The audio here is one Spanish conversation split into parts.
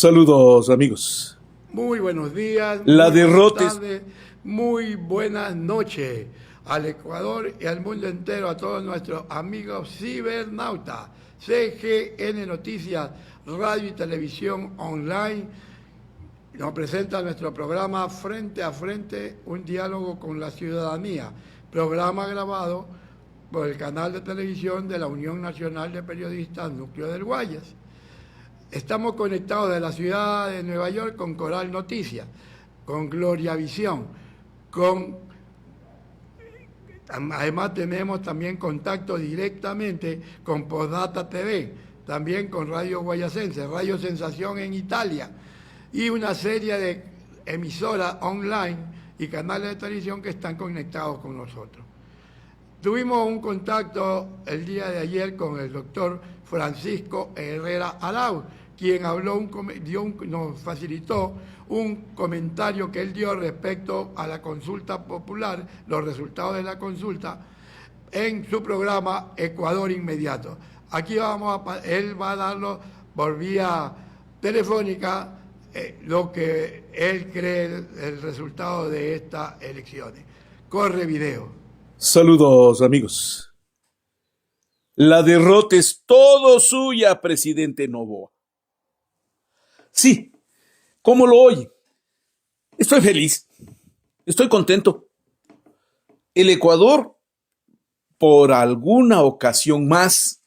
Saludos, amigos. Muy buenos días, La muy buenas derrota es... tardes, muy buenas noches al Ecuador y al mundo entero, a todos nuestros amigos cibernautas, CGN Noticias, Radio y Televisión Online. Nos presenta nuestro programa Frente a Frente, un diálogo con la ciudadanía, programa grabado por el canal de televisión de la Unión Nacional de Periodistas Núcleo del Guayas. Estamos conectados de la ciudad de Nueva York con Coral Noticias, con Gloria Visión, además tenemos también contacto directamente con Postdata TV, también con Radio Guayasense, Radio Sensación en Italia y una serie de emisoras online y canales de televisión que están conectados con nosotros. Tuvimos un contacto el día de ayer con el doctor Francisco Herrera Arau, quien nos facilitó un comentario que él dio respecto a la consulta popular, los resultados de la consulta, en su programa Ecuador Inmediato. Aquí él va a darlo por vía telefónica, lo que él cree el resultado de estas elecciones. Corre video. Saludos, amigos. La derrota es todo suya, presidente Noboa. Sí, ¿cómo lo oye? Estoy feliz, estoy contento. El Ecuador, por alguna ocasión más,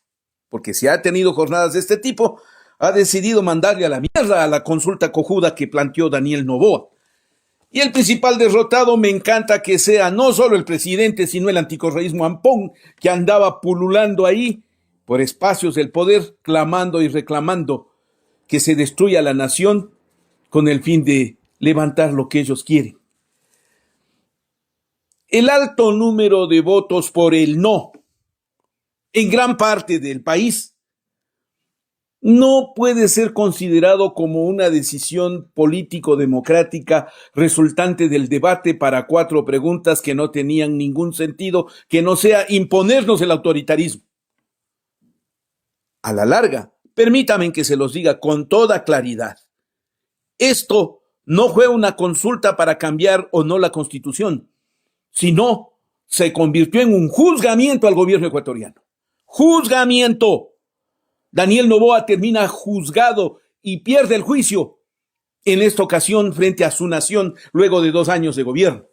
porque si ha tenido jornadas de este tipo, ha decidido mandarle a la mierda a la consulta cojuda que planteó Daniel Noboa. Y el principal derrotado me encanta que sea no solo el presidente, sino el anticorreísmo ampón que andaba pululando ahí por espacios del poder, clamando y reclamando que se destruya la nación con el fin de levantar lo que ellos quieren. El alto número de votos por el no en gran parte del país no puede ser considerado como una decisión político-democrática resultante del debate para 4 preguntas que no tenían ningún sentido, que no sea imponernos el autoritarismo. A la larga, permítanme que se los diga con toda claridad. Esto no fue una consulta para cambiar o no la Constitución, sino se convirtió en un juzgamiento al gobierno ecuatoriano. ¡Juzgamiento! Daniel Noboa termina juzgado y pierde el juicio, en esta ocasión frente a su nación, luego de 2 años de gobierno.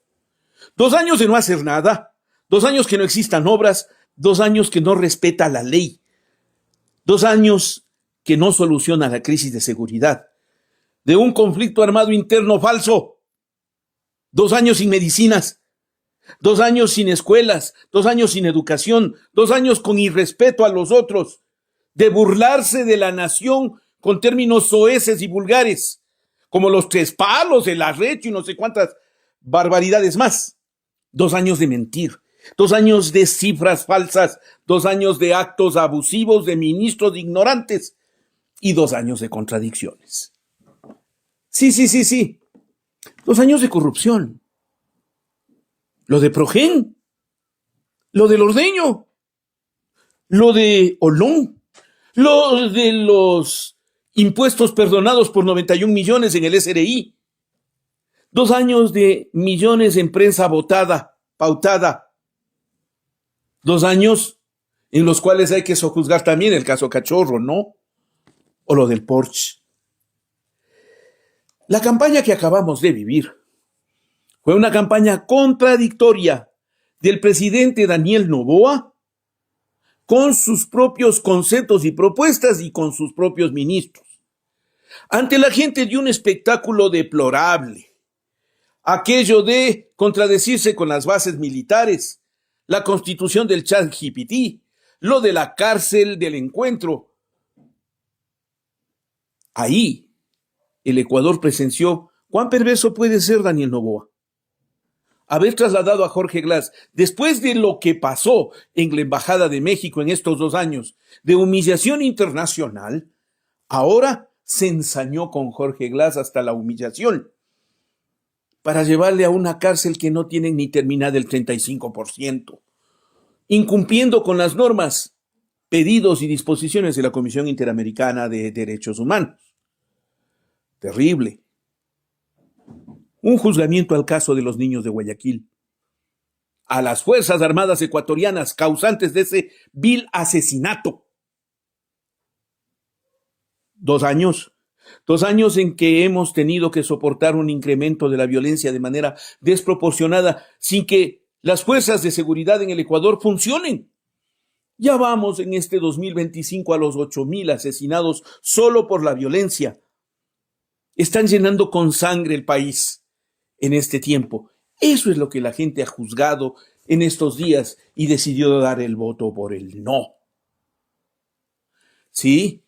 2 años de no hacer nada, 2 años que no existan obras, 2 años que no respeta la ley, 2 años que no soluciona la crisis de seguridad, de un conflicto armado interno falso, 2 años sin medicinas, 2 años sin escuelas, 2 años sin educación, 2 años con irrespeto a los otros, de burlarse de la nación con términos soeces y vulgares, como los 3 palos, el arrecho y no sé cuántas barbaridades más. 2 años de mentir, 2 años de cifras falsas, 2 años de actos abusivos de ministros ignorantes y 2 años de contradicciones. Sí. 2 años de corrupción. Lo de Progen, lo del Ordeño, lo de Olón, lo de los impuestos perdonados por 91 millones en el SRI. 2 años de millones en prensa pautada. 2 años en los cuales hay que sojuzgar también el caso Cachorro, ¿no? O lo del Porsche. La campaña que acabamos de vivir fue una campaña contradictoria del presidente Daniel Noboa con sus propios conceptos y propuestas y con sus propios ministros. Ante la gente dio un espectáculo deplorable. Aquello de contradecirse con las bases militares, la constitución del ChatGPT, lo de la cárcel del encuentro. Ahí, el Ecuador presenció cuán perverso puede ser Daniel Noboa. Haber trasladado a Jorge Glass, después de lo que pasó en la Embajada de México en estos 2 años, de humillación internacional, ahora se ensañó con Jorge Glass hasta la humillación, para llevarle a una cárcel que no tienen ni terminada el 35%, incumpliendo con las normas, pedidos y disposiciones de la Comisión Interamericana de Derechos Humanos. Terrible. Un juzgamiento al caso de los niños de Guayaquil. A las Fuerzas Armadas ecuatorianas causantes de ese vil asesinato. 2 años. 2 años en que hemos tenido que soportar un incremento de la violencia de manera desproporcionada sin que las fuerzas de seguridad en el Ecuador funcionen. Ya vamos en este 2025 a los 8,000 asesinados solo por la violencia. Están llenando con sangre el país en este tiempo. Eso es lo que la gente ha juzgado en estos días y decidió dar el voto por el no. Sí,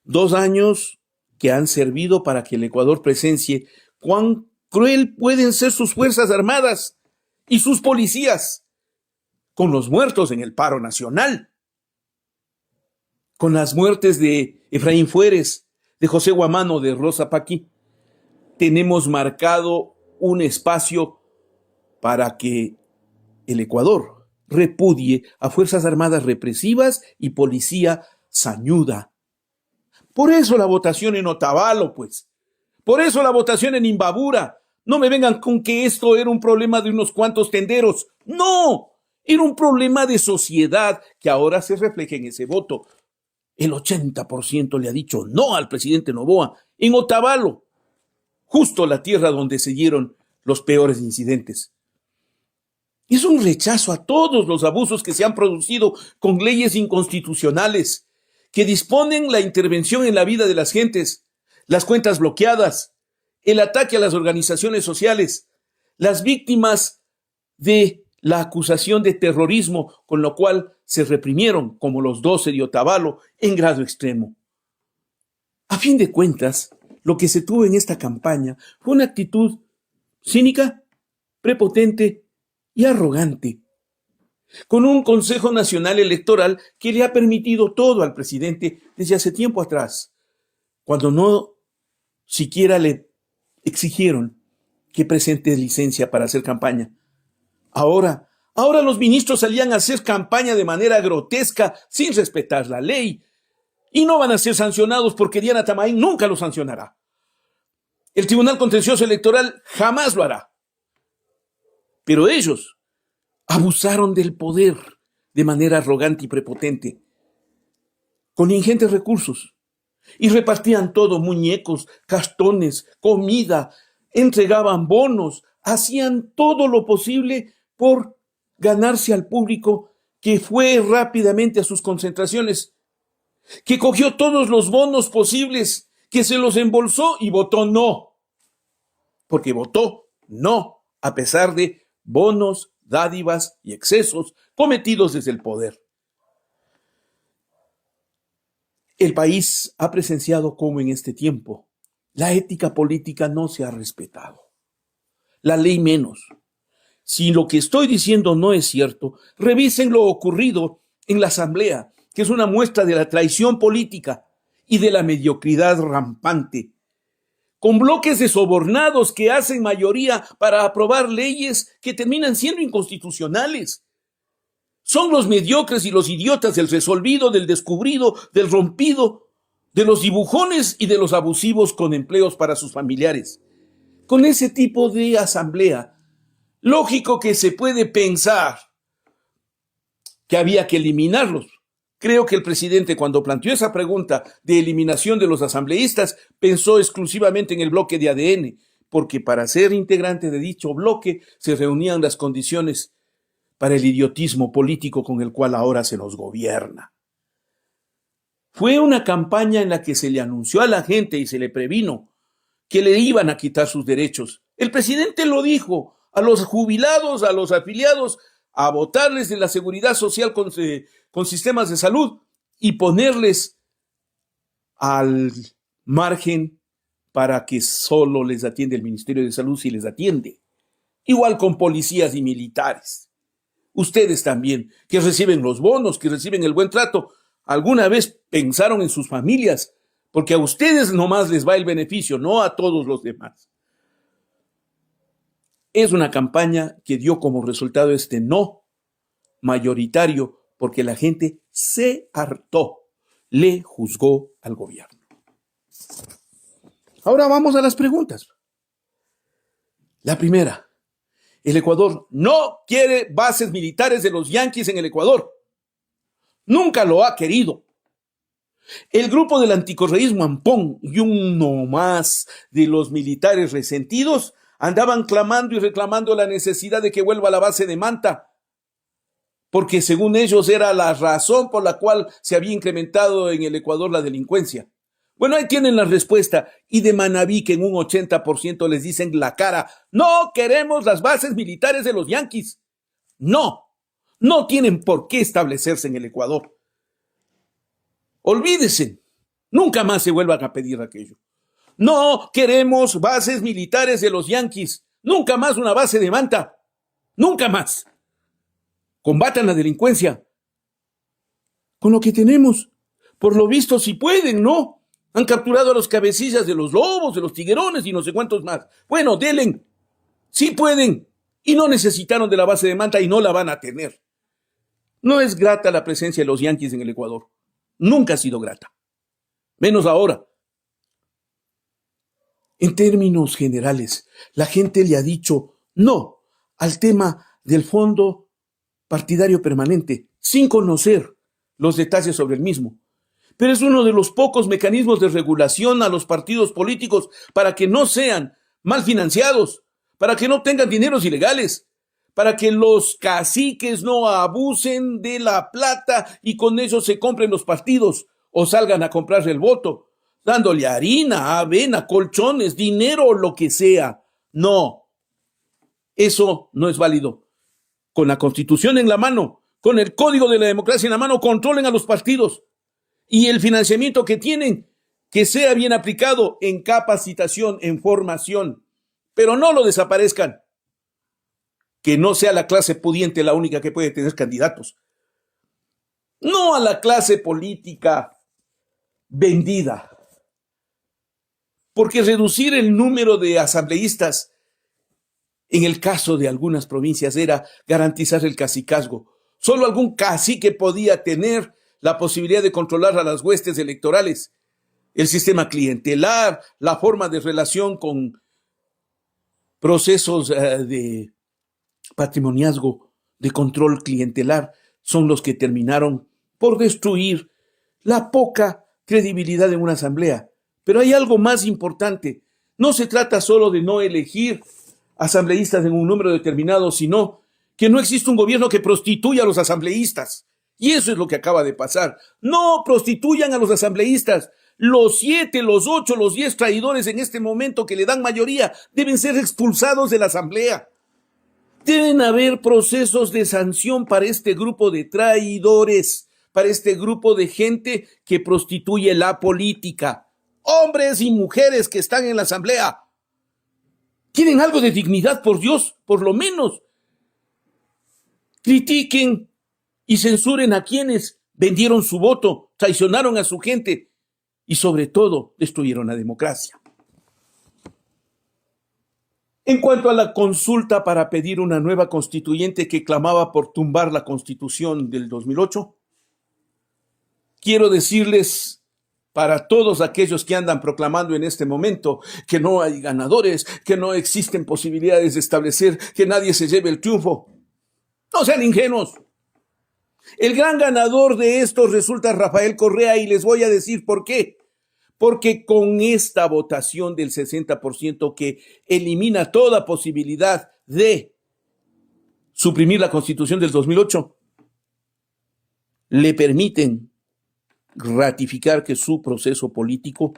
2 años que han servido para que el Ecuador presencie cuán cruel pueden ser sus Fuerzas Armadas y sus policías, con los muertos en el paro nacional, con las muertes de Efraín Fuérez, de José Guamano, de Rosa Paqui. Tenemos marcado un espacio para que el Ecuador repudie a Fuerzas Armadas represivas y policía sañuda. Por eso la votación en Otavalo, pues. Por eso la votación en Imbabura. No me vengan con que esto era un problema de unos cuantos tenderos. ¡No! Era un problema de sociedad que ahora se refleja en ese voto. El 80% le ha dicho no al presidente Noboa en Otavalo, justo la tierra donde se dieron los peores incidentes. Es un rechazo a todos los abusos que se han producido con leyes inconstitucionales que disponen la intervención en la vida de las gentes, las cuentas bloqueadas, el ataque a las organizaciones sociales, las víctimas de la acusación de terrorismo, con lo cual se reprimieron, como los 12 de Otavalo, en grado extremo. A fin de cuentas, lo que se tuvo en esta campaña fue una actitud cínica, prepotente y arrogante, con un Consejo Nacional Electoral que le ha permitido todo al presidente desde hace tiempo atrás, cuando no siquiera le exigieron que presente licencia para hacer campaña. Ahora los ministros salían a hacer campaña de manera grotesca, sin respetar la ley, y no van a ser sancionados porque Diana Tamaín nunca lo sancionará. El Tribunal Contencioso Electoral jamás lo hará. Pero ellos abusaron del poder de manera arrogante y prepotente, con ingentes recursos, y repartían todo, muñecos, cartones, comida, entregaban bonos, hacían todo lo posible por ganarse al público que fue rápidamente a sus concentraciones, que cogió todos los bonos posibles, que se los embolsó y votó no, porque votó no, a pesar de bonos, dádivas y excesos cometidos desde el poder. El país ha presenciado cómo en este tiempo la ética política no se ha respetado, la ley menos. Si lo que estoy diciendo no es cierto, revisen lo ocurrido en la Asamblea, que es una muestra de la traición política y de la mediocridad rampante, con bloques de sobornados que hacen mayoría para aprobar leyes que terminan siendo inconstitucionales. Son los mediocres y los idiotas del resolvido, del descubrido, del rompido, de los dibujones y de los abusivos con empleos para sus familiares. Con ese tipo de asamblea, lógico que se puede pensar que había que eliminarlos. Creo que el presidente, cuando planteó esa pregunta de eliminación de los asambleístas, pensó exclusivamente en el bloque de ADN, porque para ser integrante de dicho bloque se reunían las condiciones para el idiotismo político con el cual ahora se nos gobierna. Fue una campaña en la que se le anunció a la gente y se le previno que le iban a quitar sus derechos. El presidente lo dijo a los jubilados, a los afiliados, a votarles de la seguridad social con sistemas de salud y ponerles al margen para que solo les atiende el Ministerio de Salud si les atiende. Igual con policías y militares. Ustedes también, que reciben los bonos, que reciben el buen trato, ¿alguna vez pensaron en sus familias? Porque a ustedes nomás les va el beneficio, no a todos los demás. Es una campaña que dio como resultado este no mayoritario, porque la gente se hartó, le juzgó al gobierno. Ahora vamos a las preguntas. La primera, el Ecuador no quiere bases militares de los yanquis en el Ecuador. Nunca lo ha querido. El grupo del anticorreísmo Ampón y uno más de los militares resentidos andaban clamando y reclamando la necesidad de que vuelva a la base de Manta, porque según ellos era la razón por la cual se había incrementado en el Ecuador la delincuencia. Bueno, ahí tienen la respuesta, y de Manabí, que en un 80% les dicen la cara: no queremos las bases militares de los yanquis. No tienen por qué establecerse en el Ecuador. Olvídense, nunca más se vuelvan a pedir aquello. No queremos bases militares de los yanquis, nunca más una base de Manta, nunca más. Combatan la delincuencia con lo que tenemos. Por lo visto, si pueden, ¿no? Han capturado a los cabecillas de los lobos, de los tiguerones y no sé cuántos más. Bueno, denle. Sí pueden. Y no necesitaron de la base de Manta y no la van a tener. No es grata la presencia de los yanquis en el Ecuador. Nunca ha sido grata. Menos ahora. En términos generales, la gente le ha dicho no al tema del fondo partidario permanente, sin conocer los detalles sobre el mismo. Pero es uno de los pocos mecanismos de regulación a los partidos políticos para que no sean mal financiados, para que no tengan dineros ilegales, para que los caciques no abusen de la plata y con eso se compren los partidos o salgan a comprarle el voto, dándole harina, avena, colchones, dinero o lo que sea. No, eso no es válido. Con la Constitución en la mano, con el Código de la Democracia en la mano, controlen a los partidos. Y el financiamiento que tienen, que sea bien aplicado en capacitación, en formación, pero no lo desaparezcan. Que no sea la clase pudiente la única que puede tener candidatos. No a la clase política vendida. Porque reducir el número de asambleístas en el caso de algunas provincias era garantizar el cacicazgo. Solo algún cacique podía tener la posibilidad de controlar a las huestes electorales, el sistema clientelar, la forma de relación con procesos de patrimoniazgo, de control clientelar, son los que terminaron por destruir la poca credibilidad de una asamblea. Pero hay algo más importante. No se trata solo de no elegir asambleístas en un número determinado, sino que no existe un gobierno que prostituya a los asambleístas. Y eso es lo que acaba de pasar. No prostituyan a los asambleístas. Los 7, los 8, los 10 traidores en este momento que le dan mayoría deben ser expulsados de la asamblea. Deben haber procesos de sanción para este grupo de traidores, para este grupo de gente que prostituye la política. Hombres y mujeres que están en la asamblea. Tienen algo de dignidad, por Dios, por lo menos. Critiquen y censuren a quienes vendieron su voto, traicionaron a su gente y sobre todo destruyeron la democracia. En cuanto a la consulta para pedir una nueva constituyente que clamaba por tumbar la Constitución del 2008, quiero decirles para todos aquellos que andan proclamando en este momento que no hay ganadores, que no existen posibilidades de establecer que nadie se lleve el triunfo, no sean ingenuos. El gran ganador de esto resulta Rafael Correa y les voy a decir por qué. Porque con esta votación del 60% que elimina toda posibilidad de suprimir la Constitución del 2008, le permiten ratificar que su proceso político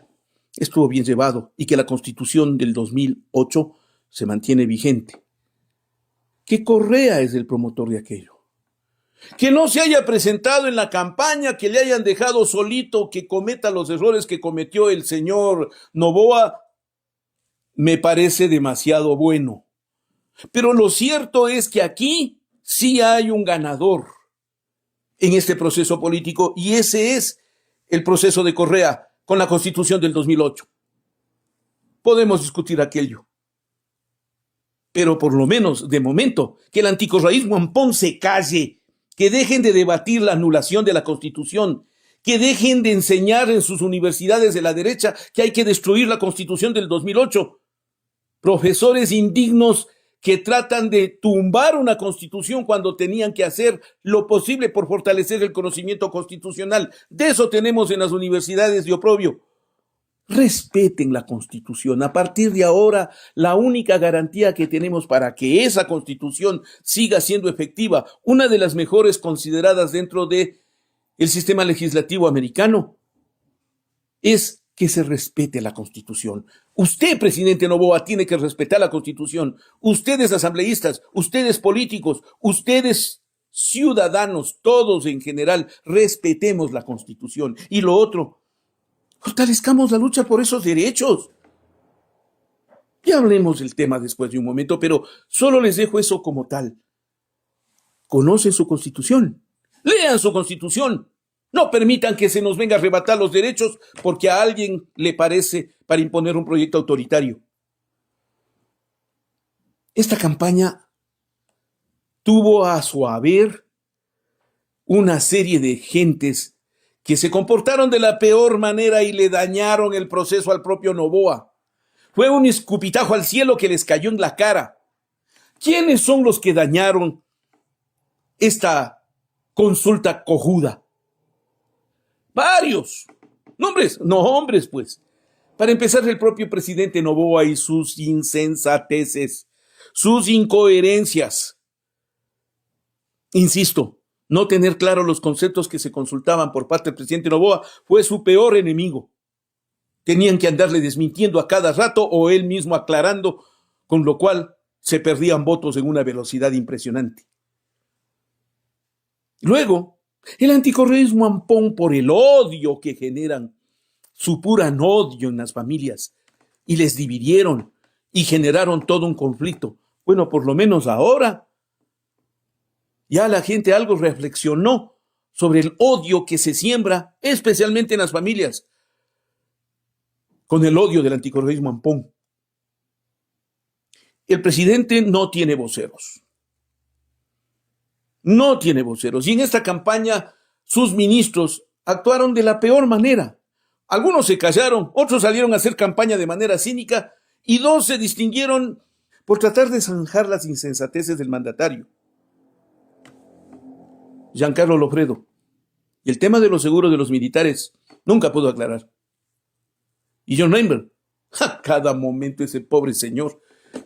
estuvo bien llevado y que la Constitución del 2008 se mantiene vigente. Que Correa es el promotor de aquello. Que no se haya presentado en la campaña, que le hayan dejado solito que cometa los errores que cometió el señor Noboa, me parece demasiado bueno. Pero lo cierto es que aquí sí hay un ganador en este proceso político y ese es el proceso de Correa con la Constitución del 2008. Podemos discutir aquello. Pero por lo menos, de momento, que el anticorreísmo Ampón se calle, que dejen de debatir la anulación de la Constitución, que dejen de enseñar en sus universidades de la derecha que hay que destruir la Constitución del 2008. Profesores indignos que tratan de tumbar una Constitución cuando tenían que hacer lo posible por fortalecer el conocimiento constitucional. De eso tenemos en las universidades de oprobio. Respeten la Constitución. A partir de ahora, la única garantía que tenemos para que esa Constitución siga siendo efectiva, una de las mejores consideradas dentro del sistema legislativo americano, es que se respete la Constitución. Usted, presidente Noboa, tiene que respetar la Constitución. Ustedes, asambleístas, ustedes, políticos, ustedes, ciudadanos, todos en general, respetemos la Constitución. Y lo otro, fortalezcamos la lucha por esos derechos. Ya hablemos del tema después de un momento, pero solo les dejo eso como tal. Conocen su Constitución. Lean su Constitución. No permitan que se nos venga a arrebatar los derechos porque a alguien le parece para imponer un proyecto autoritario. Esta campaña tuvo a su haber una serie de gentes que se comportaron de la peor manera y le dañaron el proceso al propio Noboa. Fue un escupitajo al cielo que les cayó en la cara. ¿Quiénes son los que dañaron esta consulta cojuda? Varios. Nombres, no hombres, pues. Para empezar, el propio presidente Noboa y sus insensateces, sus incoherencias. Insisto, no tener claro los conceptos que se consultaban por parte del presidente Noboa fue su peor enemigo. Tenían que andarle desmintiendo a cada rato o él mismo aclarando, con lo cual se perdían votos en una velocidad impresionante. Luego, el anticorreísmo ampón por el odio que generan, supuran odio en las familias y les dividieron y generaron todo un conflicto. Bueno, por lo menos ahora ya la gente algo reflexionó sobre el odio que se siembra, especialmente en las familias, con el odio del anticorreísmo ampón. El presidente no tiene voceros. No tiene voceros. Y en esta campaña sus ministros actuaron de la peor manera. Algunos se callaron, otros salieron a hacer campaña de manera cínica y dos se distinguieron por tratar de zanjar las insensateces del mandatario. Giancarlo Lofredo. Y el tema de los seguros de los militares nunca pudo aclarar. Y John Reinberg. A cada momento ese pobre señor,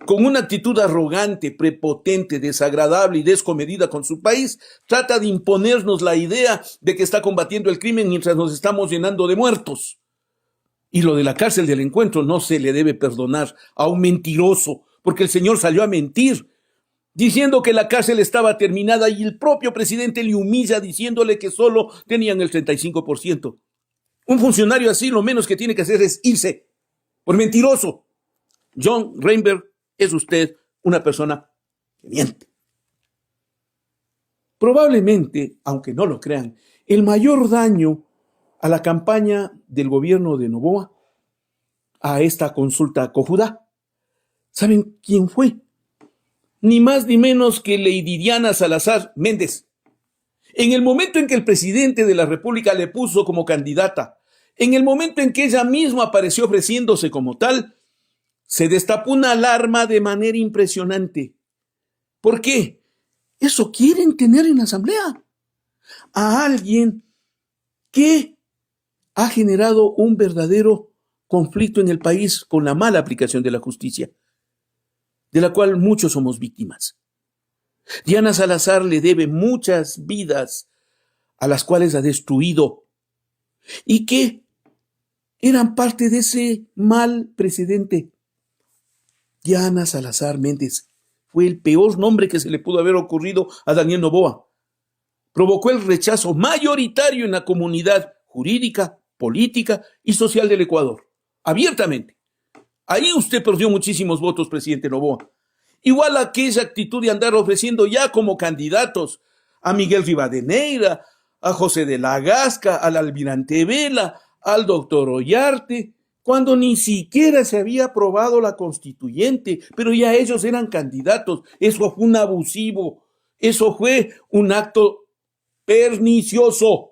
con una actitud arrogante, prepotente, desagradable y descomedida con su país, trata de imponernos la idea de que está combatiendo el crimen mientras nos estamos llenando de muertos. Y lo de la cárcel del encuentro no se le debe perdonar a un mentiroso, porque el señor salió a mentir, diciendo que la cárcel estaba terminada y el propio presidente le humilla diciéndole que solo tenían el 35%. Un funcionario así lo menos que tiene que hacer es irse, por mentiroso. John Reinberg, es usted una persona que miente. Probablemente, aunque no lo crean, el mayor daño a la campaña del gobierno de Noboa, a esta consulta cojuda, ¿saben quién fue? Ni más ni menos que Lady Diana Salazar Méndez. En el momento en que el presidente de la República le puso como candidata, en el momento en que ella misma apareció ofreciéndose como tal, se destapó una alarma de manera impresionante. ¿Por qué? Eso quieren tener en la asamblea. A alguien que ha generado un verdadero conflicto en el país con la mala aplicación de la justicia, de la cual muchos somos víctimas. Diana Salazar le debe muchas vidas a las cuales ha destruido y que eran parte de ese mal precedente. Diana Salazar Méndez fue el peor nombre que se le pudo haber ocurrido a Daniel Noboa. Provocó el rechazo mayoritario en la comunidad jurídica, política y social del Ecuador, abiertamente. Ahí usted perdió muchísimos votos, presidente Noboa. Igual aquella actitud de andar ofreciendo ya como candidatos a Miguel Rivadeneira, a José de la Gasca, al almirante Vela, al doctor Ollarte, cuando ni siquiera se había aprobado la constituyente, pero ya ellos eran candidatos. Eso fue un abusivo, eso fue un acto pernicioso.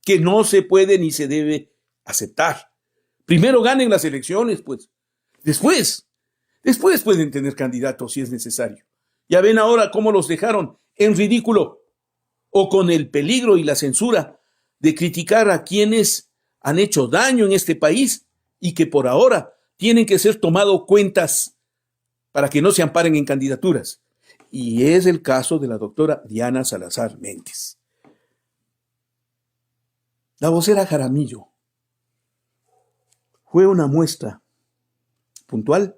que no se puede ni se debe aceptar. Primero ganen las elecciones, pues. Después pueden tener candidatos si es necesario. Ya ven ahora cómo los dejaron en ridículo o con el peligro y la censura de criticar a quienes han hecho daño en este país y que por ahora tienen que ser tomados cuentas para que no se amparen en candidaturas. Y es el caso de la doctora Diana Salazar Méndez. La vocera Jaramillo fue una muestra puntual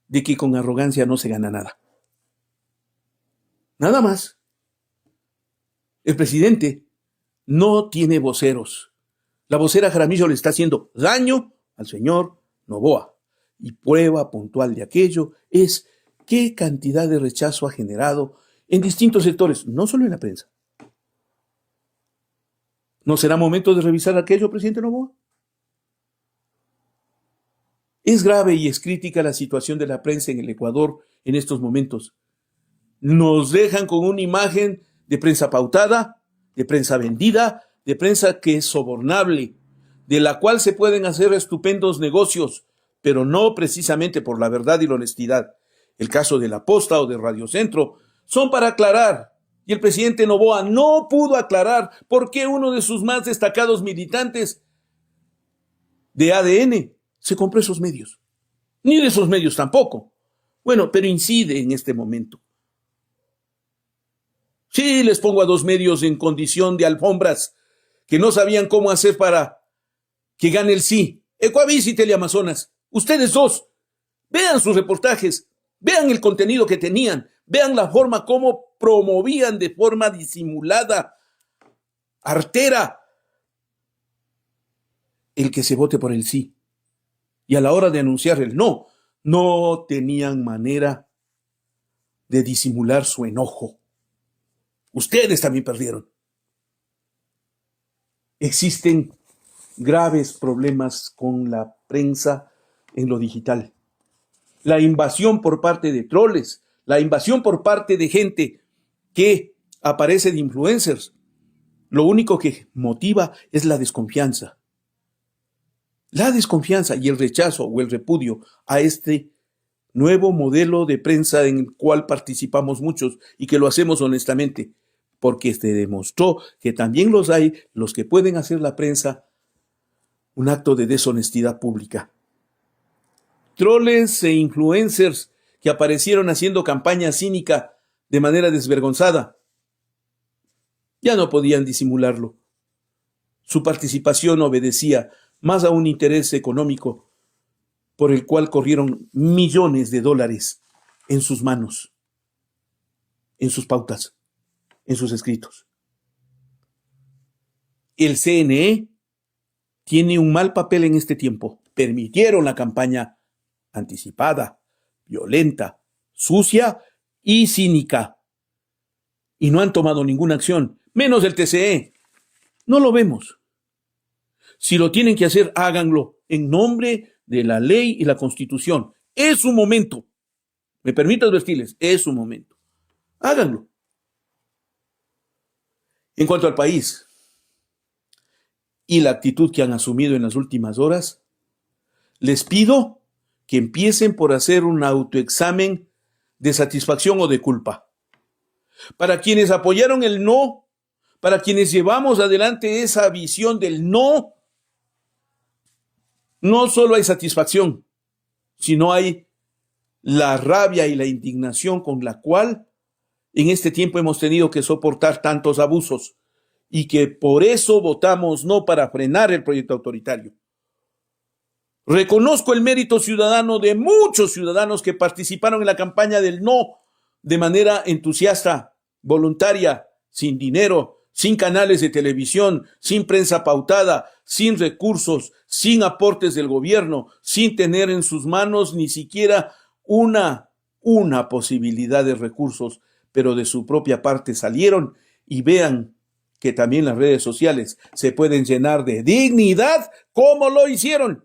de que con arrogancia no se gana nada. Nada más. El presidente no tiene voceros. La vocera Jaramillo le está haciendo daño al señor Noboa. Y prueba puntual de aquello es qué cantidad de rechazo ha generado en distintos sectores, no solo en la prensa. ¿No será momento de revisar aquello, presidente Noboa? Es grave y es crítica la situación de la prensa en el Ecuador en estos momentos. Nos dejan con una imagen de prensa pautada, de prensa vendida, de prensa que es sobornable, de la cual se pueden hacer estupendos negocios, pero no precisamente por la verdad y la honestidad. El caso de La Posta o de Radio Centro son para aclarar, y el presidente Noboa no pudo aclarar por qué uno de sus más destacados militantes de ADN se compró esos medios. Ni de esos medios tampoco. Bueno, pero incide en este momento. Sí, les pongo a dos medios en condición de alfombras que no sabían cómo hacer para que gane el sí. Ecuavis y Teleamazonas. Ustedes dos, vean sus reportajes, vean el contenido que tenían, vean la forma como promovían de forma disimulada, artera, el que se vote por el sí. Y a la hora de anunciar el no, no tenían manera de disimular su enojo. Ustedes también perdieron. Existen graves problemas con la prensa en lo digital. La invasión por parte de troles, la invasión por parte de gente que aparece de influencers, lo único que motiva es la desconfianza. La desconfianza y el rechazo o el repudio a este nuevo modelo de prensa en el cual participamos muchos y que lo hacemos honestamente, porque se demostró que también los hay los que pueden hacer la prensa un acto de deshonestidad pública. Troles e influencers que aparecieron haciendo campaña cínica de manera desvergonzada. Ya no podían disimularlo. Su participación obedecía más a un interés económico por el cual corrieron millones de dólares en sus manos, en sus pautas, en sus escritos. El CNE tiene un mal papel en este tiempo. Permitieron la campaña anticipada, violenta, sucia y cínica. Y no han tomado ninguna acción, menos el TCE. No lo vemos. Si lo tienen que hacer, háganlo en nombre de la ley y la Constitución. Es su momento. Me permito advertirles, es su momento. Háganlo. En cuanto al país y la actitud que han asumido en las últimas horas, les pido que empiecen por hacer un autoexamen de satisfacción o de culpa. Para quienes apoyaron el no, para quienes llevamos adelante esa visión del no, no solo hay satisfacción, sino hay la rabia y la indignación con la cual en este tiempo hemos tenido que soportar tantos abusos y que por eso votamos no para frenar el proyecto autoritario. Reconozco el mérito ciudadano de muchos ciudadanos que participaron en la campaña del no de manera entusiasta, voluntaria, sin dinero, sin canales de televisión, sin prensa pautada, sin recursos, sin aportes del gobierno, sin tener en sus manos ni siquiera una posibilidad de recursos, pero de su propia parte salieron y vean que también las redes sociales se pueden llenar de dignidad como lo hicieron,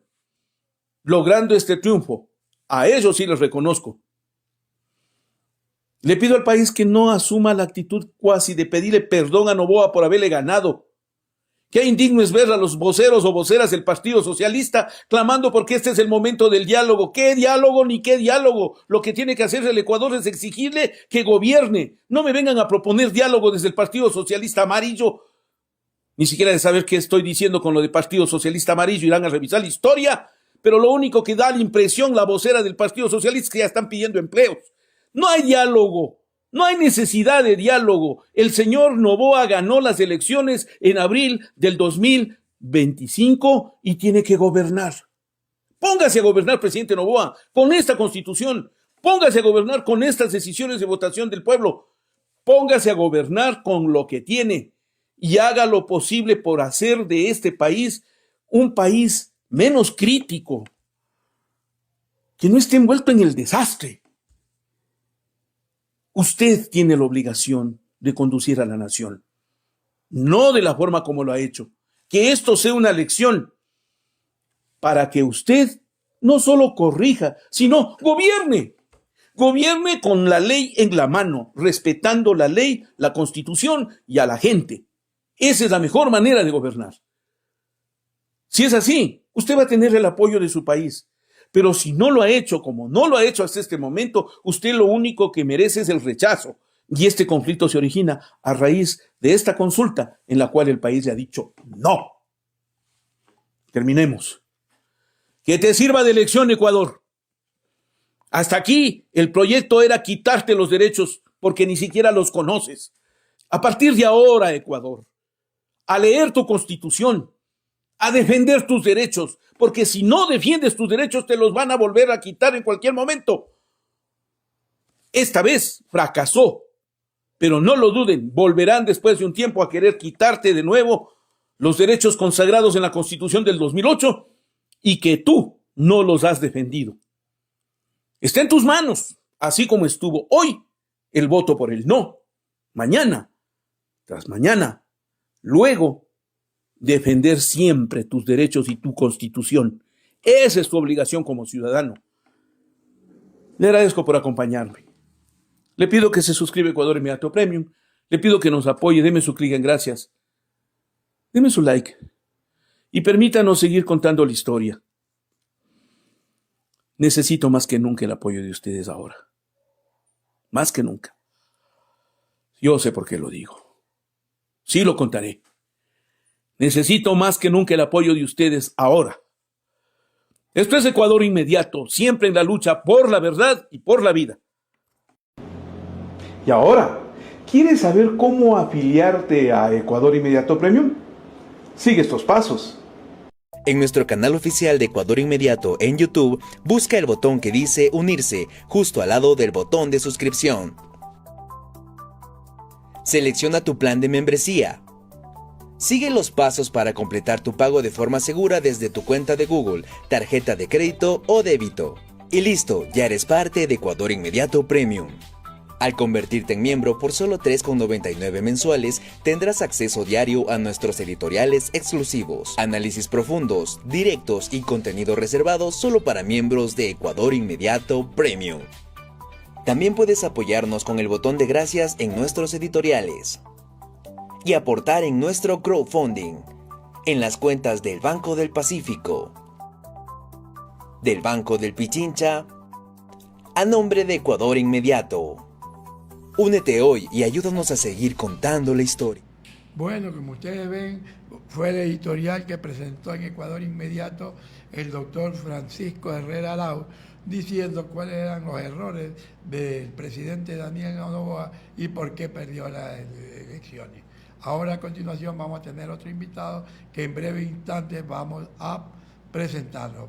logrando este triunfo. A ellos sí les reconozco. Le pido al país que no asuma la actitud cuasi de pedirle perdón a Noboa por haberle ganado, Qué indigno es ver a los voceros o voceras del Partido Socialista clamando porque este es el momento del diálogo. ¿Qué diálogo ni qué diálogo? Lo que tiene que hacer el Ecuador es exigirle que gobierne. No me vengan a proponer diálogo desde el Partido Socialista Amarillo. Ni siquiera de saber qué estoy diciendo con lo de Partido Socialista Amarillo, irán a revisar la historia, pero lo único que da la impresión la vocera del Partido Socialista es que ya están pidiendo empleos. No hay diálogo. No hay necesidad de diálogo. El señor Noboa ganó las elecciones en abril del 2025 y tiene que gobernar. Póngase a gobernar, presidente Noboa, con esta constitución. Póngase a gobernar con estas decisiones de votación del pueblo. Póngase a gobernar con lo que tiene y haga lo posible por hacer de este país un país menos crítico, que no esté envuelto en el desastre. Usted tiene la obligación de conducir a la nación, no de la forma como lo ha hecho. Que esto sea una lección para que usted no solo corrija, sino gobierne. Gobierne con la ley en la mano, respetando la ley, la Constitución y a la gente. Esa es la mejor manera de gobernar. Si es así, usted va a tener el apoyo de su país. Pero si no lo ha hecho como no lo ha hecho hasta este momento, usted lo único que merece es el rechazo. Y este conflicto se origina a raíz de esta consulta en la cual el país le ha dicho no. Terminemos. Que te sirva de lección, Ecuador. Hasta aquí el proyecto era quitarte los derechos porque ni siquiera los conoces. A partir de ahora, Ecuador, a leer tu constitución, a defender tus derechos, porque si no defiendes tus derechos te los van a volver a quitar en cualquier momento. Esta vez fracasó, pero no lo duden, volverán después de un tiempo a querer quitarte de nuevo los derechos consagrados en la Constitución del 2008 y que tú no los has defendido. Está en tus manos, así como estuvo hoy el voto por el no, mañana, tras mañana, luego defender siempre tus derechos y tu Constitución. Esa es tu obligación como ciudadano. Le agradezco por acompañarme. Le pido que se suscriba a Ecuador Inmediato Premium. Le pido que nos apoye, deme su clic en gracias. Deme su like. Y permítanos seguir contando la historia. Necesito más que nunca el apoyo de ustedes ahora. Más que nunca. Yo sé por qué lo digo. Sí lo contaré. Necesito más que nunca el apoyo de ustedes ahora. Esto es Ecuador Inmediato, siempre en la lucha por la verdad y por la vida. Y ahora, ¿quieres saber cómo afiliarte a Ecuador Inmediato Premium? Sigue estos pasos. En nuestro canal oficial de Ecuador Inmediato en YouTube, busca el botón que dice Unirse, justo al lado del botón de suscripción. Selecciona tu plan de membresía. Sigue los pasos para completar tu pago de forma segura desde tu cuenta de Google, tarjeta de crédito o débito. Y listo, ya eres parte de Ecuador Inmediato Premium. Al convertirte en miembro por solo $3,99 mensuales, tendrás acceso diario a nuestros editoriales exclusivos, análisis profundos, directos y contenido reservado solo para miembros de Ecuador Inmediato Premium. También puedes apoyarnos con el botón de gracias en nuestros editoriales y aportar en nuestro crowdfunding, en las cuentas del Banco del Pacífico, del Banco del Pichincha, a nombre de Ecuador Inmediato. Únete hoy y ayúdanos a seguir contando la historia. Bueno, como ustedes ven, fue el editorial que presentó en Ecuador Inmediato el doctor Francisco Herrera Arau, diciendo cuáles eran los errores del presidente Daniel Noboa y por qué perdió las elecciones. Ahora a continuación vamos a tener otro invitado que en breve instante vamos a presentarlo.